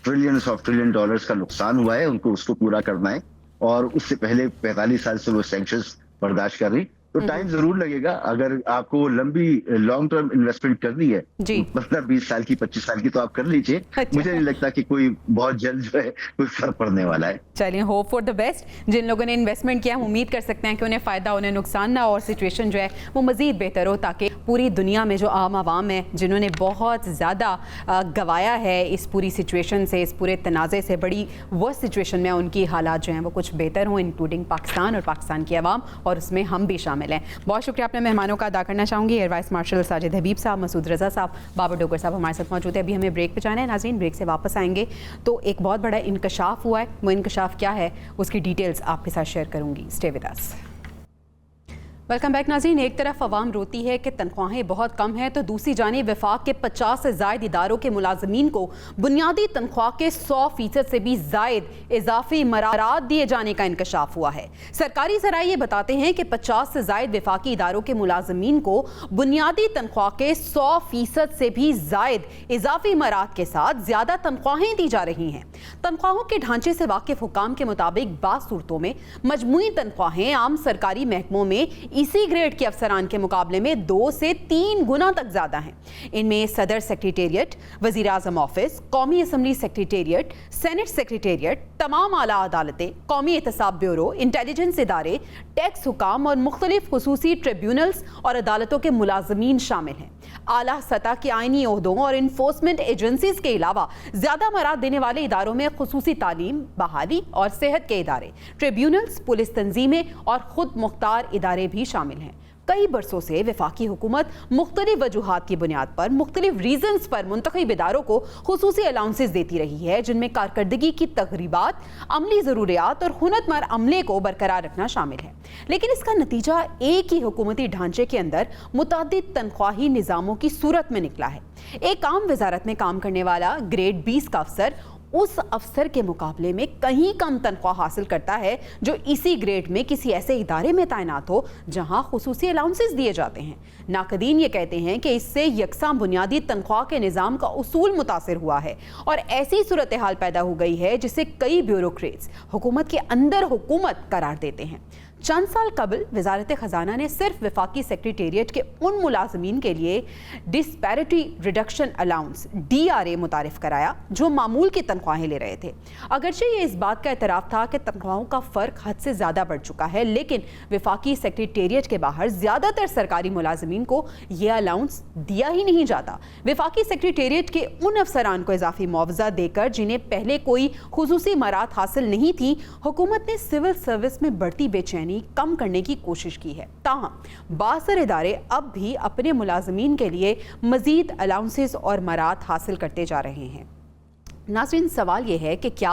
ट्रिलियन डॉलर्स का नुकसान हुआ है, उनको उसको पूरा करना है और उससे पहले 45 साल से वो सैंक्शंस बर्दाश्त कर रही, तो टाइम जरूर लगेगा। अगर आपको लंबी लॉन्ग टर्म इन्वेस्टमेंट करनी है 15-20 साल की 25 साल की, तो आप कर लीजिए। अच्छा। मुझे नहीं लगता कि कोई बहुत जल्द जो है कोई फर्क पड़ने वाला है। चलिए, होप फॉर द बेस्ट। जिन लोगों ने इन्वेस्टमेंट किया, हम उम्मीद कर सकते हैं कि उन्हें फ़ायदा, उन्हें नुकसान ना, और सिचुएशन जो है वो मज़ीद बेहतर हो, ताकि पूरी दुनिया में जो आम आवाम है जिन्होंने बहुत ज़्यादा गवाया है इस पूरी सिचुएशन से, इस पूरे तनाज़े से, बड़ी वर्स्ट सिचुएशन में, उनकी हालात जो हैं वो कुछ बेहतर हों, इंक्लूडिंग पाकिस्तान और पाकिस्तान की आवाम, और उसमें हम भी शामिल हैं। बहुत शुक्रिया अपने मेहमानों का अदा करना चाहूँगी। Air vice martial Sajid Habib साहब, मसूद रज़ा साहब, बाबर डोगर साहब हमारे साथ मौजूद है। अभी हमें ब्रेक पे जाना है नाज़रीन, ब्रेक से वापस आएंगे तो एक बहुत बड़ा इंकशाफ हुआ है। वो इंकशाफ क्या है उसकी डिटेल्स आपके साथ शेयर करूँगी। Stay with us. Welcome back नाज़रीन। एक तरफ अवाम रोती है कि तनख्वाहें बहुत कम हैं, तो दूसरी जानिब वफाक के 50 से ज़ायद इदारों के मुलाजमीन को बुनियादी तनख्वाह के 100% से भी ज़ायद इजाफी मरारात दिए जाने का इंकशाफ हुआ है। सरकारी ज़राए ये बताते हैं कि 50 से ज़ायद वफाकी इदारों के मुलाजमीन को बुनियादी तनख्वाह के 100% से भी ज़ायद इजाफी मरारात के साथ ज़्यादा तनख्वाहें दी जा रही हैं। तनख्वाहों के ढांचे से वाकिफ हुकाम के मुताबिक बाज़ सूरतों में मजमूई तनख्वाहें आम सरकारी महकमों में इसी ग्रेड के अफसरान के मुकाबले में 2 से 3 गुना तक ज्यादा हैं। इनमें सदर सेक्रेटेरिएट, वजीर आजम ऑफिस, कौमी असम्बली सेक्रेटेरिएट, सेनेट सेक्रेटेरिएट, तमाम आला अदालतें, कौमी एहतसाब ब्यूरो, इंटेलिजेंस इदारे, टैक्स हुकाम और मुख्तलिफ खुसूसी ट्रिब्यूनल्स और अदालतों के मुलाजमीन शामिल हैं। आला सतह के आईनी ओहदों और इन्फोर्समेंट एजेंसीज के अलावा ज्यादा मराद देने वाले इदारों में खुसूसी तालीम, बहाली और सेहत के इदारे, ट्रिब्यूनल्स, पुलिस तंजीमें और खुद मुख्तार इदारे भी शामिल हैं। कई बरसों से वफाकी हुकूमत मुख्तलिफ वजूहात की बुनियाद पर मुख्तलिफ रीजन्स पर मुंतखब इदारों को खुसूसी अलाउंसेस देती रही है, जिनमें कारकर्दगी की तकरीबात, अमली ज़रूरियात और हुनरमंद अमले को बरकरार रखना शामिल है। लेकिन इसका नतीजा एक ही हुकूमती ढांचे के अंदर मुतअद्दिद तनख्वाही निज़ामों की सूरत में निकला है। एक आम वजारत में काम करने वाला ग्रेड 20 का अफसर उस अफसर के मुकाबले में कहीं कम तनख्वाह हासिल करता है जो इसी ग्रेड में किसी ऐसे इदारे में तैनात हो जहां खुसूसी अलाउंसेस दिए जाते हैं। नाकदीन ये कहते हैं कि इससे यकसां बुनियादी तनख्वाह के निज़ाम का उसूल मुतासिर हुआ है और ऐसी सूरत हाल पैदा हो गई है जिसे कई ब्यूरोक्रेट्स हुकूमत के अंदर हुकूमत करार देते हैं। चंद साल कबल वजारत ख़जाना ने सिर्फ वफाकी सेक्रेटेरिएट के उन मुलाजमीन के लिए डिस्पैरिटी रिडक्शन अलाउंस DRA मुतारिफ कराया जो मामूल की तनख्वाहें ले रहे थे। अगरचे ये इस बात का एतराफ़ था कि तनख्वाहों का फ़र्क हद से ज़्यादा बढ़ चुका है, लेकिन वफाकी सेक्रेटेरिएट के बाहर ज़्यादातर सरकारी मुलाजमीन को यह अलाउंस दिया ही नहीं जाता। वफाकी सेक्रेटेरिएट के उन अफसरान को इजाफी मुआवजा देकर जिन्हें पहले कोई खुसूसी मरात हासिल नहीं थी, हुकूमत ने सिविल सर्विस में बढ़ती बेचैनी कम करने की कोशिश की है। ताहम बासर इदारे अब भी अपने मुलाजमीन के लिए मजीद अलाउंसेस और मरात हासिल करते जा रहे हैं। नाज़रीन, सवाल यह है कि क्या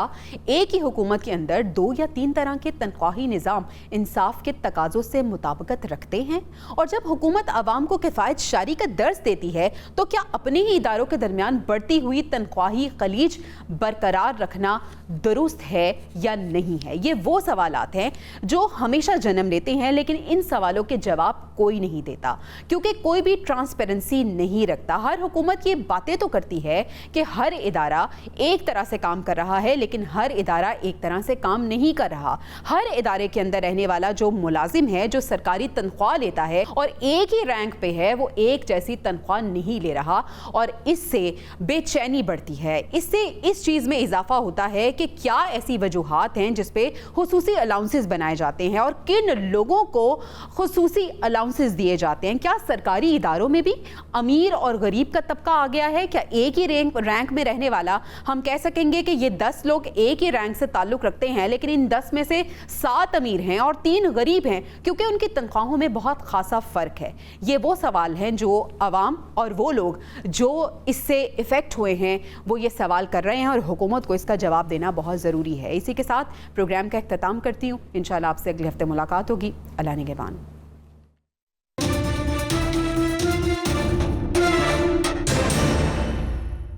एक ही हुकूमत के अंदर 2 या 3 तरह के तनख्वाही निज़ाम इंसाफ के तकाज़ों से मुताबिकत रखते हैं? और जब हुकूमत आवाम को किफ़ायत शारी का दर्ज देती है तो क्या अपने ही इदारों के दरमियान बढ़ती हुई तनख्वाही खलीज बरकरार रखना दुरुस्त है या नहीं है? ये वो सवालात हैं जो हमेशा जन्म लेते हैं, लेकिन इन सवालों के जवाब कोई नहीं देता क्योंकि कोई भी ट्रांसपेरेंसी नहीं रखता। हर हुकूमत ये बातें तो करती है कि हर इदारा एक तरह से काम कर रहा है, लेकिन हर इदारा एक तरह से काम नहीं कर रहा। हर इदारे के अंदर रहने वाला जो मुलाजिम है, जो सरकारी तनख्वाह लेता है और एक ही रैंक पे है, वो एक जैसी तनख्वाह नहीं ले रहा और इससे बेचैनी बढ़ती है। इससे इस चीज़ में इजाफा होता है कि क्या ऐसी वजूहात हैं जिस पे खुसूसी अलाउंसेस बनाए जाते हैं और किन लोगों को खुसूसी अलाउंसेस दिए जाते हैं। क्या सरकारी इदारों में भी अमीर और गरीब का तबका आ गया है? क्या एक ही रैंक में रहने वाला हम कह सकेंगे कि ये 10 लोग एक ही रैंक से ताल्लुक रखते हैं, लेकिन इन 10 में से 7 अमीर हैं और 3 गरीब हैं क्योंकि उनकी तनख्वाहों में बहुत खासा फ़र्क है? ये वो सवाल हैं जो अवाम और वो लोग जो इससे इफ़ेक्ट हुए हैं वो ये सवाल कर रहे हैं और हुकूमत को इसका जवाब देना बहुत ज़रूरी है। इसी के साथ प्रोग्राम का इख्तिताम करती हूँ। इंशाल्लाह आपसे अगले हफ्ते मुलाकात होगी। अल्लाह निगहबान।